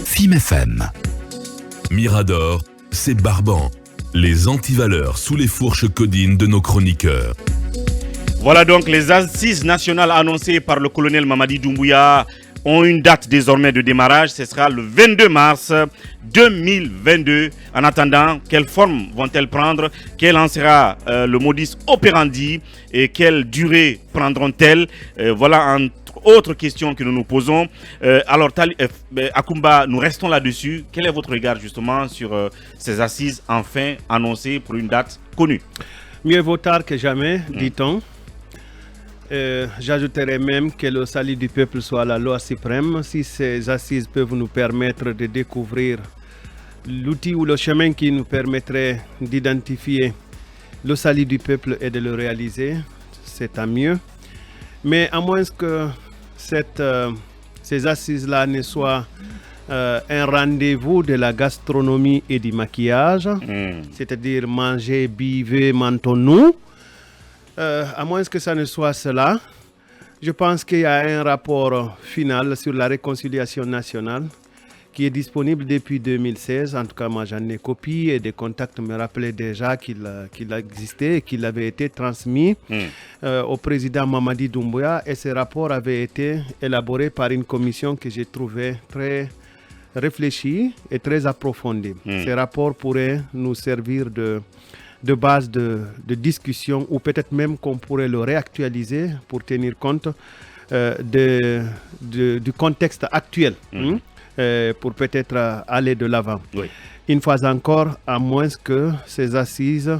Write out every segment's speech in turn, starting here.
FIM FM. Mirador, c'est Barban. Les antivaleurs sous les fourches codines de nos chroniqueurs. Voilà donc les assises nationales annoncées par le colonel Mamadi Doumbouya ont une date désormais de démarrage. Ce sera le 22 mars 2022. En attendant, quelle forme vont-elles prendre? Quel en sera le modus operandi? Et quelle durée prendront-elles? Voilà entre autres questions que nous nous posons. Alors, Akumba, nous restons là-dessus. Quel est votre regard justement sur ces assises enfin annoncées pour une date connue? Mieux vaut tard que jamais, dit-on. J'ajouterais même que le salut du peuple soit la loi suprême. Si ces assises peuvent nous permettre de découvrir l'outil ou le chemin qui nous permettrait d'identifier le salut du peuple et de le réaliser, c'est à mieux. Mais à moins que ces assises-là ne soient un rendez-vous de la gastronomie et du maquillage, c'est-à-dire manger, buvez, mentons-nous. À moins que ça ne soit cela, je pense qu'il y a un rapport final sur la réconciliation nationale qui est disponible depuis 2016. En tout cas, moi j'en ai copie et des contacts me rappelaient déjà qu'il existait et qu'il avait été transmis au président Mamadi Doumbouya. Et ce rapport avait été élaboré par une commission que j'ai trouvée très réfléchie et très approfondie. Ce rapport pourrait nous servir de base de discussion, ou peut-être même qu'on pourrait le réactualiser pour tenir compte du contexte actuel, pour peut-être aller de l'avant. Oui. Une fois encore, à moins que ces assises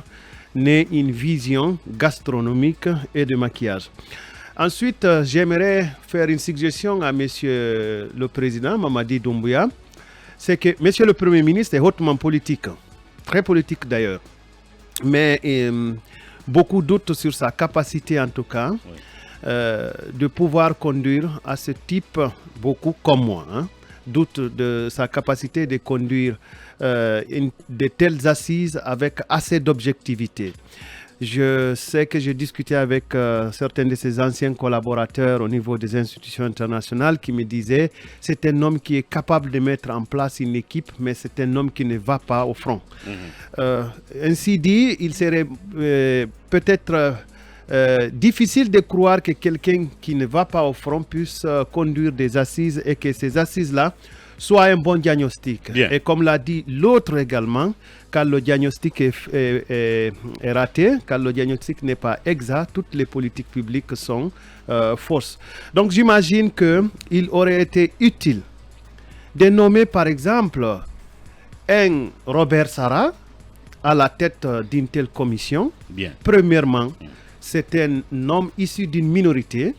n'aient une vision gastronomique et de maquillage. Ensuite, j'aimerais faire une suggestion à Monsieur le Président Mamadi Doumbouya. C'est que Monsieur le Premier ministre est hautement politique, très politique d'ailleurs. Mais beaucoup doutent sur sa capacité, en tout cas, de pouvoir conduire à ce type, beaucoup comme moi, doutent de sa capacité de conduire de telles assises avec assez d'objectivité. Je sais que j'ai discuté avec certains de ses anciens collaborateurs au niveau des institutions internationales qui me disaient c'est un homme qui est capable de mettre en place une équipe, mais c'est un homme qui ne va pas au front. Ainsi dit, il serait peut-être difficile de croire que quelqu'un qui ne va pas au front puisse conduire des assises et que ces assises-là soient un bon diagnostic. Bien. Et comme l'a dit l'autre également, quand le diagnostic est raté, quand le diagnostic n'est pas exact, toutes les politiques publiques sont fausses. Donc j'imagine qu'il aurait été utile de nommer par exemple un Robert Sarah à la tête d'une telle commission. Bien. Premièrement, c'est un homme issu d'une minorité.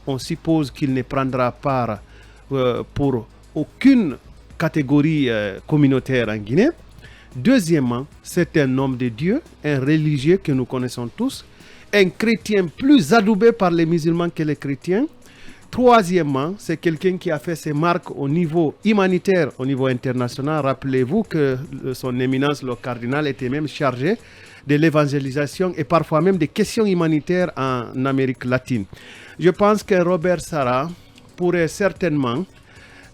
On suppose qu'il ne prendra part pour aucune catégorie communautaire en Guinée. Deuxièmement, c'est un homme de Dieu, un religieux que nous connaissons tous, un chrétien plus adoubé par les musulmans que les chrétiens. Troisièmement, c'est quelqu'un qui a fait ses marques au niveau humanitaire, au niveau international. Rappelez-vous que son éminence, le cardinal, était même chargé de l'évangélisation et parfois même des questions humanitaires en Amérique latine. Je pense que Robert Sarah pourrait certainement...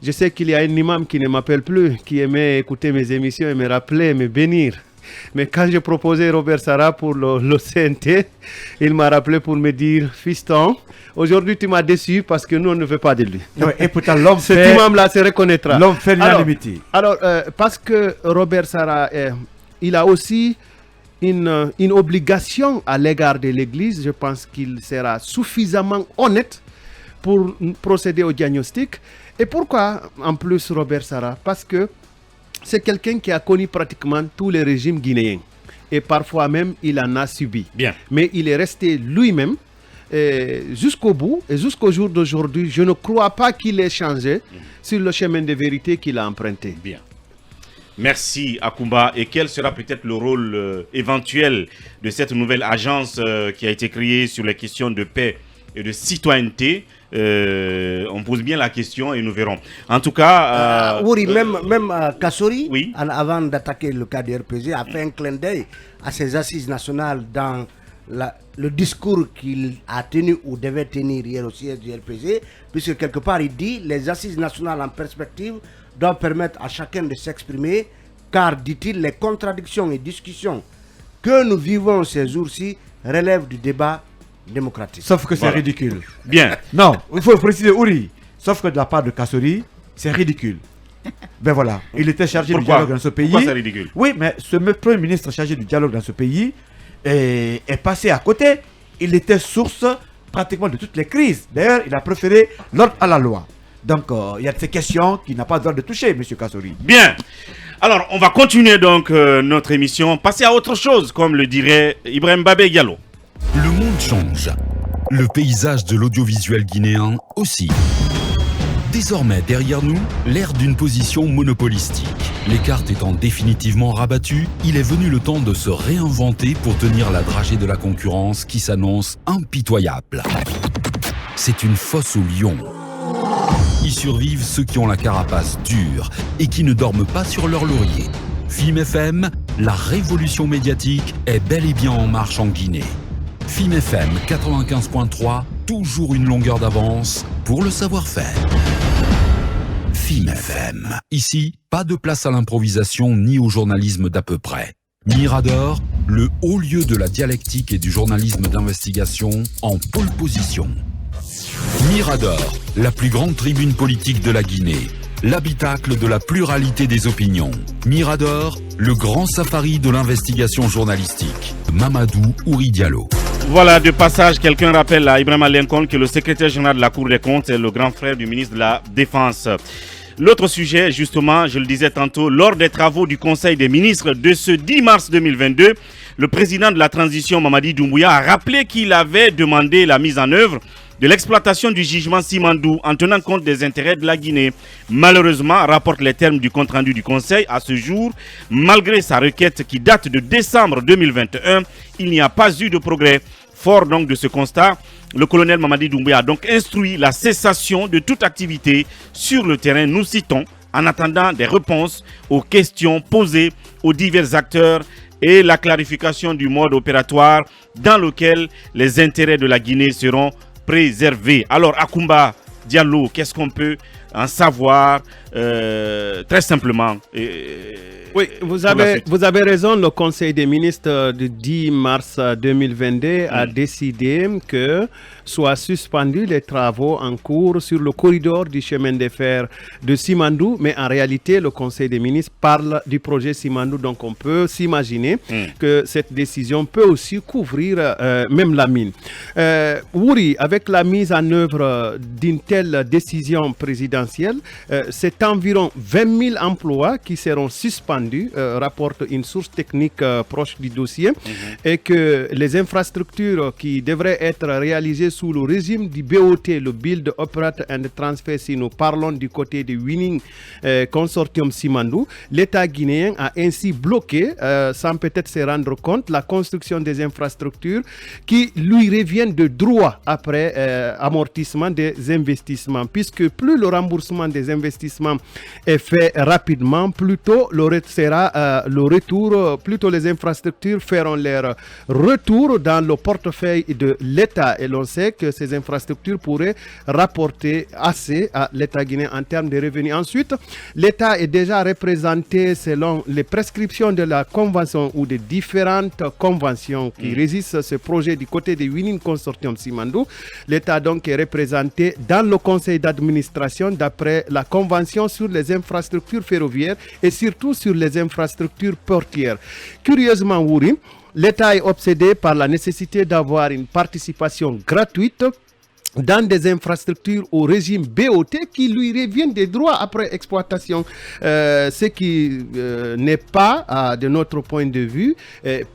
Je sais qu'il y a un imam qui ne m'appelle plus, qui aimait écouter mes émissions et me rappeler, me bénir. Mais quand je proposais Robert Sarah pour le CNT, il m'a rappelé pour me dire « Fiston, aujourd'hui tu m'as déçu parce que nous on ne veut pas de lui. » Et pourtant l'homme Cet imam-là se reconnaîtra. L'homme fait l'unanimité. Alors, parce que Robert Sarah, il a aussi une obligation à l'égard de l'Église. Je pense qu'il sera suffisamment honnête pour procéder au diagnostic. Et pourquoi en plus Robert Sarah? Parce que c'est quelqu'un qui a connu pratiquement tous les régimes guinéens. Et parfois même, il en a subi. Bien. Mais il est resté lui-même jusqu'au bout. Et jusqu'au jour d'aujourd'hui, je ne crois pas qu'il ait changé sur le chemin de vérité qu'il a emprunté. Bien. Merci Akumba. Et quel sera peut-être le rôle éventuel de cette nouvelle agence qui a été créée sur les questions de paix et de citoyenneté? On pose bien la question et nous verrons. En tout cas... oui, même Kassori, oui, avant d'attaquer le cas du RPG, a fait un clin d'œil à ces assises nationales dans le discours qu'il a tenu ou devait tenir hier au siège du RPG, puisque quelque part il dit les assises nationales en perspective doit permettre à chacun de s'exprimer, car, dit-il, les contradictions et discussions que nous vivons ces jours-ci relèvent du débat démocratique. Sauf que c'est ridicule. Bien. Non, il faut préciser, Ouri. Sauf que de la part de Kassori, c'est ridicule. Ben voilà, il était chargé du dialogue dans ce pays. Pourquoi c'est ridicule? Oui, mais ce premier ministre chargé du dialogue dans ce pays est passé à côté. Il était source pratiquement de toutes les crises. D'ailleurs, il a préféré l'ordre à la loi. Donc, il y a ces questions qu'il n'a pas le droit de toucher, M. Kassori. Bien. Alors, on va continuer donc notre émission, passer à autre chose, comme le dirait Ibrahim Babé Diallo. Le monde change. Le paysage de l'audiovisuel guinéen aussi. Désormais, derrière nous, l'ère d'une position monopolistique. Les cartes étant définitivement rabattues, il est venu le temps de se réinventer pour tenir la dragée de la concurrence qui s'annonce impitoyable. C'est une fosse aux lions. Y survivent ceux qui ont la carapace dure et qui ne dorment pas sur leur laurier. FIM FM, la révolution médiatique est bel et bien en marche en Guinée. FIM FM 95.3, toujours une longueur d'avance pour le savoir-faire. FIM FM. Ici, pas de place à l'improvisation ni au journalisme d'à peu près. Mirador, le haut lieu de la dialectique et du journalisme d'investigation en pole position. Mirador, la plus grande tribune politique de la Guinée, l'habitacle de la pluralité des opinions. Mirador, le grand safari de l'investigation journalistique. Mamadou Ouri Diallo. Voilà, de passage, quelqu'un rappelle à Ibrahim Lincoln que le secrétaire général de la Cour des comptes est le grand frère du ministre de la Défense. L'autre sujet, justement, je le disais tantôt, lors des travaux du Conseil des ministres de ce 10 mars 2022, le président de la transition, Mamadi Doumbouya, a rappelé qu'il avait demandé la mise en œuvre de l'exploitation du gisement Simandou en tenant compte des intérêts de la Guinée. Malheureusement, rapportent les termes du compte-rendu du Conseil, à ce jour, malgré sa requête qui date de décembre 2021, il n'y a pas eu de progrès. Fort donc de ce constat, le colonel Mamadi Doumbouya a donc instruit la cessation de toute activité sur le terrain, nous citons, en attendant des réponses aux questions posées aux divers acteurs et la clarification du mode opératoire dans lequel les intérêts de la Guinée seront préservés. Alors, Akumba Diallo, qu'est-ce qu'on peut en savoir très simplement Oui, vous avez raison. Le Conseil des ministres du 10 mars 2022 a décidé que soient suspendus les travaux en cours sur le corridor du chemin de fer de Simandou. Mais en réalité, le Conseil des ministres parle du projet Simandou. Donc, on peut s'imaginer que cette décision peut aussi couvrir même la mine. Oui, avec la mise en œuvre d'une telle décision présidentielle, c'est environ 20 000 emplois qui seront suspendus, rapporte une source technique proche du dossier, et que les infrastructures qui devraient être réalisées sous le régime du BOT, le Build, Operate and Transfer, si nous parlons du côté du Winning Consortium Simandou, l'État guinéen a ainsi bloqué, sans peut-être se rendre compte, la construction des infrastructures qui lui reviennent de droit après amortissement des investissements, puisque plus le remboursement des investissements est fait rapidement, plus tôt sera le retour, plutôt les infrastructures feront leur retour dans le portefeuille de l'État. Et l'on sait que ces infrastructures pourraient rapporter assez à l'État guinéen en termes de revenus. Ensuite, l'État est déjà représenté selon les prescriptions de la convention ou des différentes conventions qui régissent ce projet du côté du Winning Consortium Simandou. L'État donc est représenté dans le conseil d'administration d'après la convention sur les infrastructures ferroviaires et surtout sur les infrastructures portières. Curieusement, Wouri, l'État est obsédé par la nécessité d'avoir une participation gratuite dans des infrastructures au régime BOT qui lui reviennent des droits après exploitation, ce qui n'est pas, de notre point de vue,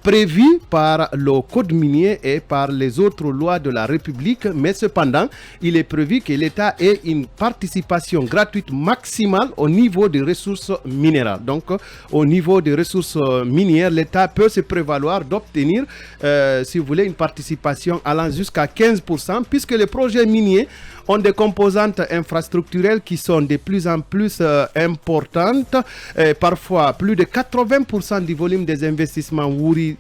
prévu par le code minier et par les autres lois de la République, mais cependant, il est prévu que l'État ait une participation gratuite maximale au niveau des ressources minérales. Donc, au niveau des ressources minières, l'État peut se prévaloir d'obtenir, si vous voulez, une participation allant jusqu'à 15%, puisque les projets miniers ont des composantes infrastructurelles qui sont de plus en plus importantes. Parfois, plus de 80% du volume des investissements Wouri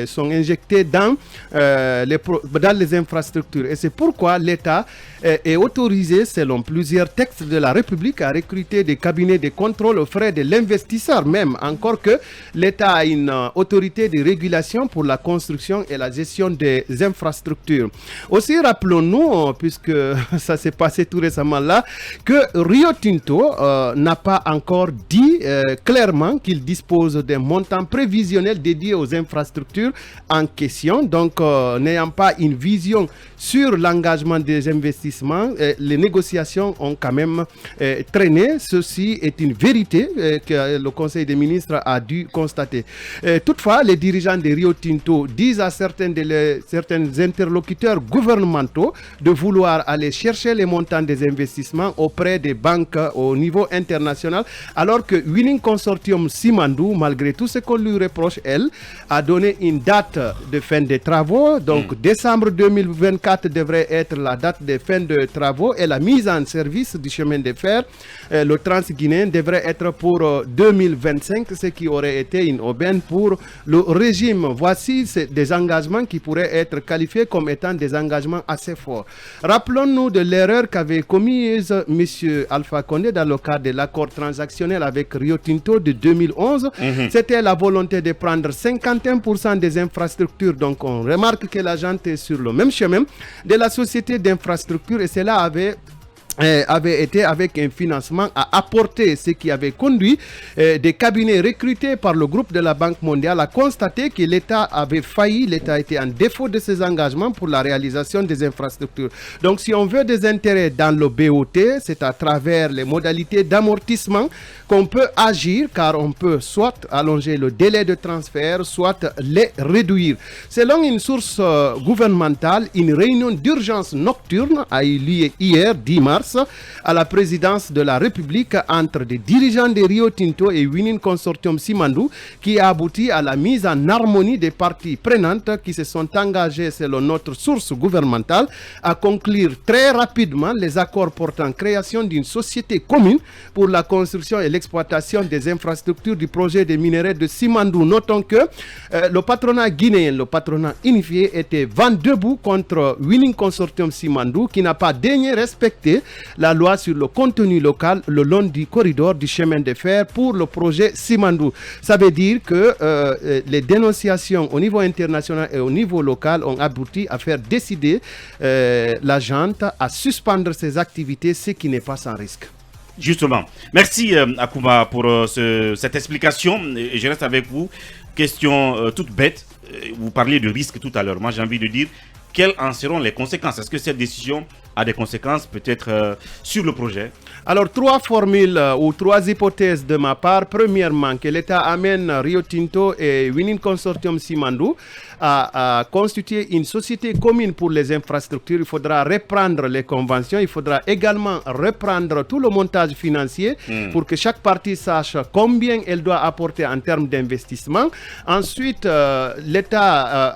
sont injectés dans les infrastructures. Et c'est pourquoi l'État est autorisé, selon plusieurs textes de la République, à recruter des cabinets de contrôle aux frais de l'investisseur, même encore que l'État a une autorité de régulation pour la construction et la gestion des infrastructures. Aussi, rappelons-nous, puisque ça s'est passé tout récemment là, que Rio Tinto n'a pas encore dit clairement qu'il dispose d'un montant prévisionnel dédié aux infrastructures en question. Donc, n'ayant pas une vision sur l'engagement des investissements, les négociations ont quand même traîné. Ceci est une vérité que le Conseil des ministres a dû constater. Toutefois, les dirigeants de Rio Tinto disent à certains interlocuteurs gouvernementaux de vouloir aller chercher les montants des investissements auprès des banques au niveau international, alors que Winning Consortium Simandou, malgré tout ce qu'on lui reproche, elle, a donné une date de fin des travaux. Donc, décembre 2024 devrait être la date de fin de travaux et la mise en service du chemin de fer, le Trans-Guinéen, devrait être pour 2025, ce qui aurait été une aubaine pour le régime. Voici des engagements qui pourraient être qualifiés comme étant des engagements assez forts. Rappelons-nous de l'erreur qu'avait commise M. Alpha Condé dans le cadre de l'accord transactionnel avec Rio Tinto de 2011. C'était la volonté de prendre 51% des infrastructures. Donc on remarque que la gente est sur le même chemin de la société d'infrastructure, et cela avait été avec un financement à apporter, ce qui avait conduit des cabinets recrutés par le groupe de la Banque mondiale à constater que l'État avait failli, l'État était en défaut de ses engagements pour la réalisation des infrastructures. Donc si on veut des intérêts dans le BOT, c'est à travers les modalités d'amortissement qu'on peut agir, car on peut soit allonger le délai de transfert, soit les réduire. Selon une source gouvernementale, une réunion d'urgence nocturne a eu lieu hier, 10 mars, à la présidence de la République entre des dirigeants de Rio Tinto et Winning Consortium Simandou, qui a abouti à la mise en harmonie des parties prenantes qui se sont engagées, selon notre source gouvernementale, à conclure très rapidement les accords portant création d'une société commune pour la construction et l'exploitation des infrastructures du projet de minerais de Simandou. Notons que le patronat guinéen, le patronat unifié, était vent debout contre Winning Consortium Simandou, qui n'a pas daigné respecter la loi sur le contenu local le long du corridor du chemin de fer pour le projet Simandou. Ça veut dire que les dénonciations au niveau international et au niveau local ont abouti à faire décider la junte à suspendre ses activités, ce qui n'est pas sans risque. Justement. Merci Akouma pour cette explication. Je reste avec vous. Question toute bête. Vous parliez de risque tout à l'heure. Moi, j'ai envie de dire, quelles en seront les conséquences? Est-ce que cette décision a des conséquences peut-être sur le projet? Alors, trois formules ou trois hypothèses de ma part. Premièrement, que l'État amène Rio Tinto et Winning Consortium Simandou à constituer une société commune pour les infrastructures. Il faudra reprendre les conventions. Il faudra également reprendre tout le montage financier pour que chaque partie sache combien elle doit apporter en termes d'investissement. Ensuite, l'État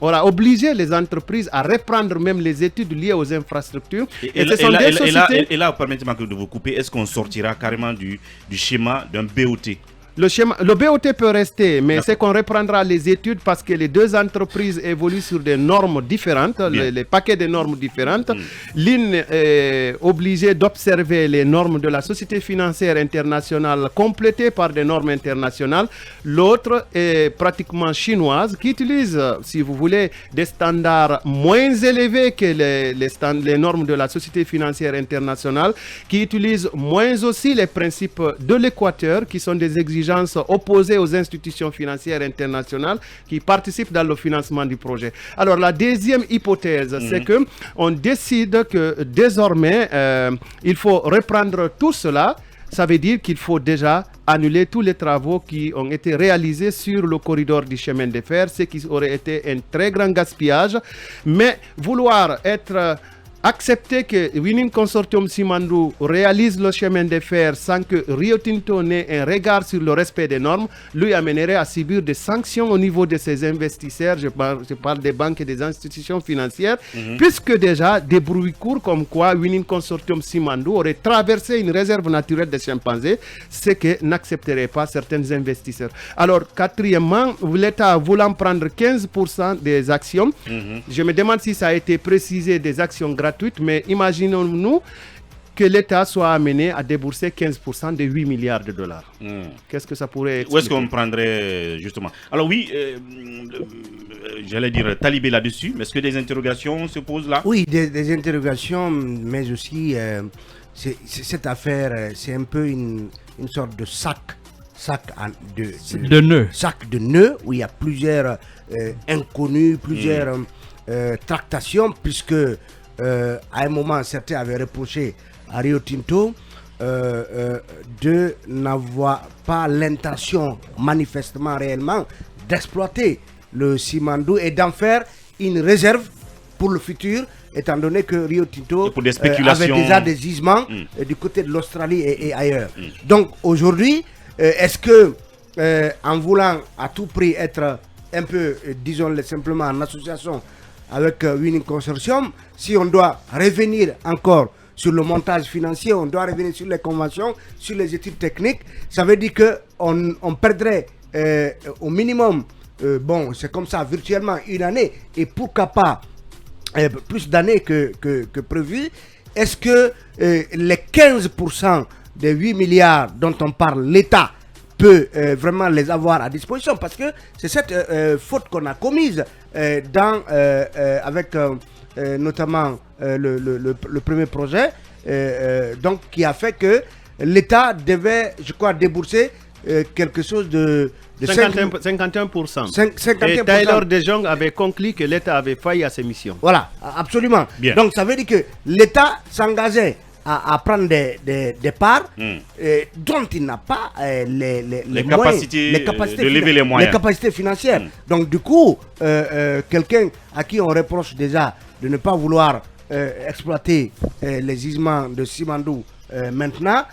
aura obligé les entreprises à reprendre même les études liées aux infrastructures. Et là, permettez-moi de vous couper. Est-ce qu'on sortira carrément du schéma d'un BOT? Le BOT peut rester, mais c'est qu'on reprendra les études parce que les deux entreprises évoluent sur des normes différentes, les paquets de normes différentes. L'une est obligée d'observer les normes de la Société financière internationale complétées par des normes internationales. L'autre est pratiquement chinoise, qui utilise, si vous voulez, des standards moins élevés que les normes de la Société financière internationale, qui utilise moins aussi les principes de l'Équateur, qui sont des exigences opposées aux institutions financières internationales qui participent dans le financement du projet. Alors la deuxième hypothèse, c'est que on décide que désormais il faut reprendre tout cela. Ça veut dire qu'il faut déjà annuler tous les travaux qui ont été réalisés sur le corridor du chemin de fer, ce qui aurait été un très grand gaspillage. Mais vouloir être accepter que Winning Consortium Simandou réalise le chemin de fer sans que Rio Tinto n'ait un regard sur le respect des normes, lui amènerait à subir des sanctions au niveau de ses investisseurs, je parle des banques et des institutions financières, puisque déjà des bruits courts comme quoi Winning Consortium Simandou aurait traversé une réserve naturelle des chimpanzés, ce que n'accepteraient pas certains investisseurs. Alors, quatrièmement, l'État voulant prendre 15% des actions, je me demande si ça a été précisé des actions gratuites, mais imaginons-nous que l'État soit amené à débourser 15% de 8 milliards de dollars. Qu'est-ce que ça pourrait expliquer? Où est-ce qu'on prendrait justement? Alors oui, j'allais dire talibé là-dessus, mais est-ce que des interrogations se posent là? Oui, des interrogations, mais aussi cette affaire, c'est un peu une sorte de sac de nœuds. Sac de nœuds où il y a plusieurs inconnus, plusieurs tractations, puisque à un moment, certains avaient reproché à Rio Tinto de n'avoir pas l'intention, manifestement, réellement, d'exploiter le Simandou et d'en faire une réserve pour le futur, étant donné que Rio Tinto avait déjà des gisements du côté de l'Australie et ailleurs. Donc aujourd'hui, est-ce que en voulant à tout prix être un peu, disons-le simplement, en association avec Winning Consortium, si on doit revenir encore sur le montage financier, on doit revenir sur les conventions, sur les études techniques, ça veut dire qu'on perdrait au minimum, bon, c'est comme ça, virtuellement une année, et pourquoi pas plus d'années que prévu. Est-ce que les 15% des 8 milliards dont on parle, l'État peut vraiment les avoir à disposition? Parce que c'est cette faute qu'on a commise avec notamment le premier projet, donc qui a fait que l'État devait, je crois, débourser quelque chose de 51%. 51%. Et Taylor De Jong avait conclu que l'État avait failli à ses missions. Voilà, absolument. Bien. Donc ça veut dire que l'État s'engageait à prendre des parts dont il n'a pas les capacités de lever les moyens. Les capacités financières. Donc du coup, quelqu'un à qui on reproche déjà de ne pas vouloir exploiter les gisements de Simandou maintenant,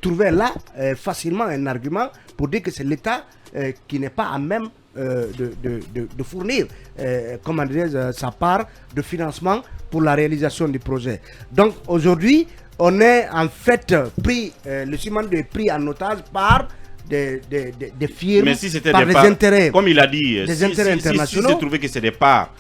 trouvait là facilement un argument pour dire que c'est l'État qui n'est pas à même de fournir comment dire, sa part de financement pour la réalisation du projet. Donc aujourd'hui, on est en fait pris, le Simandou est pris en otage par des firmes, mais si par des intérêts, comme il a dit, des intérêts internationaux. Si c'est trouvé que c'est des parts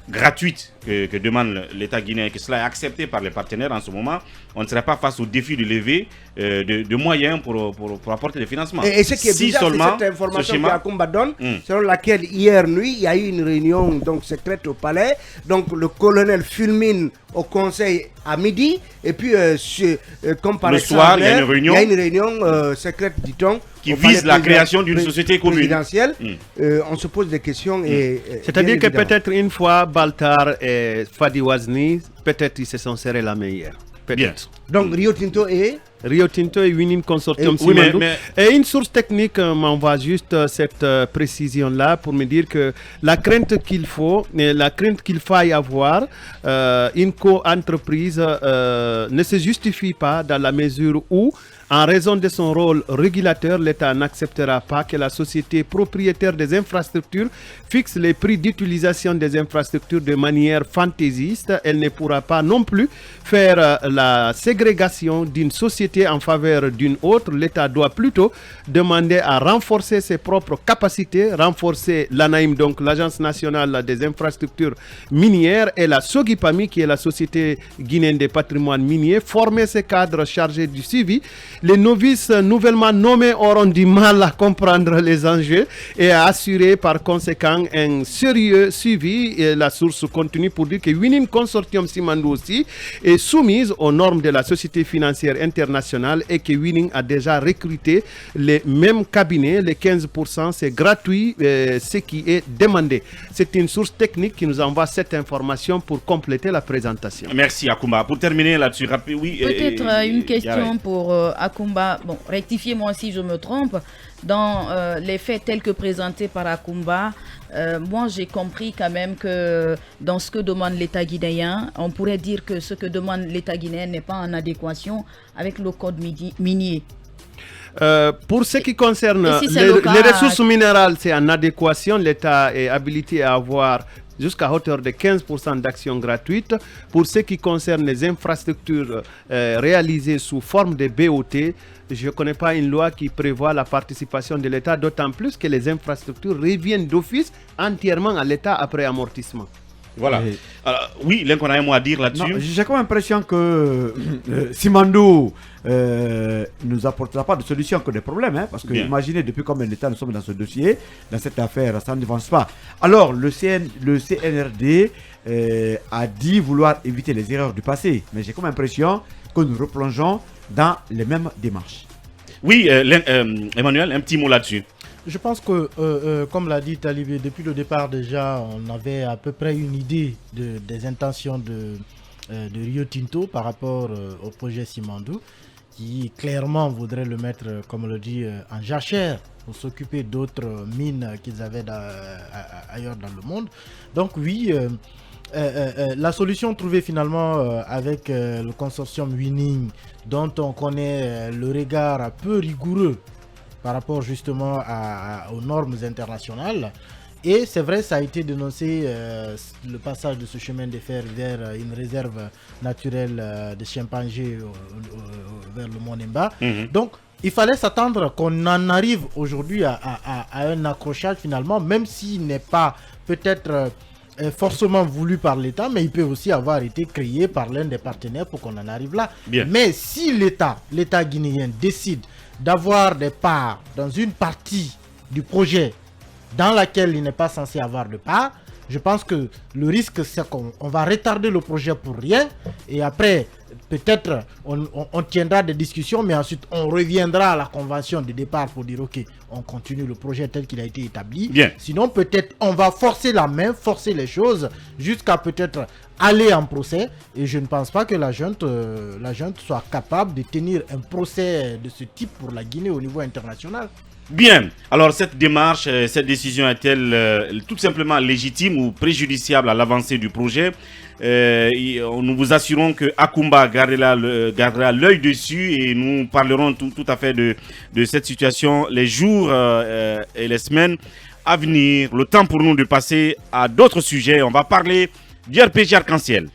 gratuite que demande l'État guinéen, que cela est accepté par les partenaires en ce moment, on ne serait pas face au défi de lever de moyens pour apporter des financements. Et ce qui est bizarre, c'est cette information qu'Akumba donne, selon laquelle hier nuit, il y a eu une réunion donc secrète au palais, donc le colonel fulmine au conseil à midi, et puis comme par le soir, il y a une réunion secrète, dit-on, qui vise la création d'une société commune. On se pose des questions. C'est-à-dire que peut-être une fois Baltar et Fadi Wazni, peut-être ils se sont serrés la meilleure. Peut-être. Donc Rio Tinto et Winning Consortium Simandou. Et une source technique m'envoie juste cette précision-là pour me dire que la crainte qu'il faille avoir, une co-entreprise ne se justifie pas dans la mesure où, en raison de son rôle régulateur, l'État n'acceptera pas que la société propriétaire des infrastructures fixe les prix d'utilisation des infrastructures de manière fantaisiste. Elle ne pourra pas non plus faire la ségrégation d'une société en faveur d'une autre. L'État doit plutôt demander à renforcer ses propres capacités, renforcer l'ANAIM, donc l'Agence nationale des infrastructures minières, et la Sogipami, qui est la société guinéenne des patrimoines miniers, former ces cadres chargés du suivi. Les novices nouvellement nommés auront du mal à comprendre les enjeux et à assurer par conséquent un sérieux suivi. Et la source continue pour dire que Winning Consortium Simandou aussi est soumise aux normes de la Société financière internationale et que Winning a déjà recruté les mêmes cabinets. Les 15%, c'est gratuit, ce qui est demandé. C'est une source technique qui nous envoie cette information pour compléter la présentation. Merci Akumba. Pour terminer là-dessus, oui. Peut-être une question pour Akumba. Bon, rectifiez-moi si je me trompe. Dans les faits tels que présentés par Akumba, moi, j'ai compris quand même que dans ce que demande l'État guinéen, on pourrait dire que ce que demande l'État guinéen n'est pas en adéquation avec le code minier. Pour ce qui concerne les ressources minérales, c'est en adéquation. L'État est habilité à avoir jusqu'à hauteur de 15% d'actions gratuites. Pour ce qui concerne les infrastructures réalisées sous forme de BOT, je ne connais pas une loi qui prévoit la participation de l'État, d'autant plus que les infrastructures reviennent d'office entièrement à l'État après amortissement. Voilà. Alors, oui, qu'on a un mot à dire là-dessus. J'ai comme l'impression que Simandou nous apportera pas de solution que des problèmes. Parce que imaginez depuis combien de temps nous sommes dans ce dossier, dans cette affaire, ça n'avance pas. Alors, le CNRD a dit vouloir éviter les erreurs du passé. Mais j'ai comme l'impression que nous replongeons dans les mêmes démarches. Oui, Emmanuel, un petit mot là-dessus. Je pense que, comme l'a dit Talibé, depuis le départ déjà, on avait à peu près une idée des intentions de Rio Tinto par rapport au projet Simandou, qui clairement voudrait le mettre, comme on le dit, en jachère pour s'occuper d'autres mines qu'ils avaient ailleurs dans le monde. Donc oui, la solution trouvée finalement avec le consortium Winning, dont on connaît le regard un peu rigoureux par rapport justement aux normes internationales. Et c'est vrai, ça a été dénoncé, le passage de ce chemin de fer vers une réserve naturelle de chimpanzés vers le Mont Nemba. Donc, il fallait s'attendre qu'on en arrive aujourd'hui à un accrochage finalement, même s'il n'est pas peut-être forcément voulu par l'État, mais il peut aussi avoir été créé par l'un des partenaires pour qu'on en arrive là. Bien. Mais si l'État guinéen décide d'avoir des parts dans une partie du projet dans laquelle il n'est pas censé avoir de part, je pense que le risque c'est qu'on va retarder le projet pour rien et après peut-être on tiendra des discussions, mais ensuite on reviendra à la convention de départ pour dire ok, on continue le projet tel qu'il a été établi. Bien. Sinon peut-être on va forcer la main, forcer les choses jusqu'à peut-être aller en procès, et je ne pense pas que la junte soit capable de tenir un procès de ce type pour la Guinée au niveau international. Bien. Alors, cette démarche, cette décision est-elle tout simplement légitime ou préjudiciable à l'avancée du projet? Nous vous assurons que Akumba gardera l'œil dessus et nous parlerons tout à fait de cette situation les jours et les semaines à venir. Le temps pour nous de passer à d'autres sujets. On va parler du RPG Arc-en-Ciel.